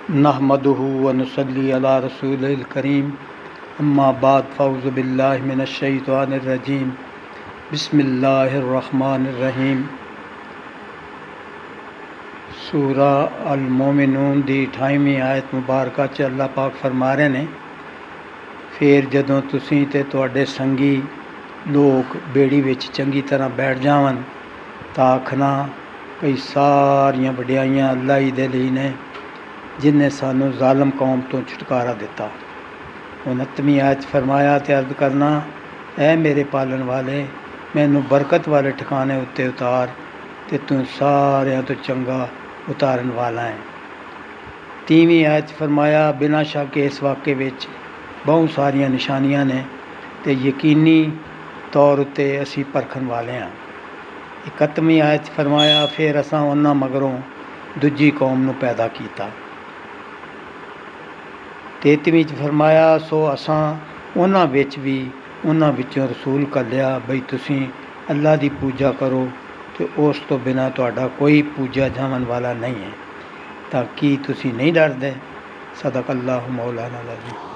نحمدہ ونصلی علی رسولہ الکریم اما بعد فاعوذ باللہ من الشیطان الرجیم بسم اللہ الرحمن الرحیم۔ سورہ المومنون دی 28ویں آیت مبارکہ چ اللہ پاک فرما رہے نے، پھر جدوں تسی تے تواڈے سنگی لوگ بیڑی وچ چنگی طرح بیٹھ جاون تا آکھنا کئی ساریاں وڈیائیاں اللہ ہی دے لئی نے جن نے سانوں ظالم قوم تو چھٹکارا دیتا۔ 29ویں آیت فرمایا تے عرض کرنا، اے میرے پالن والے مینوں برکت والے ٹھکانے اتے اتار تے تو ساریاں تو چنگا اتارن والا ہے۔ 30ویں آیت فرمایا بنا شک اس واقعے وچ بہت ساریاں نشانیاں نے تے یقینی طور تے اسی پرکھن والے ہاں۔ 31ویں آیت فرمایا پھر اساں انہاں مگروں دوجی قوم نو پیدا کیتا۔ 33ویں فرمایا سو اساں انہاں وچ بھی انہاں وچوں رسول کلیا بھئی تسی اللہ دی پوجا کرو تے اس تو بنا تہاڈا کوئی پوجا جاون والا نہیں ہے، تاکہ تسی نہیں ڈردے۔ صدق اللہ مولانا العظیم۔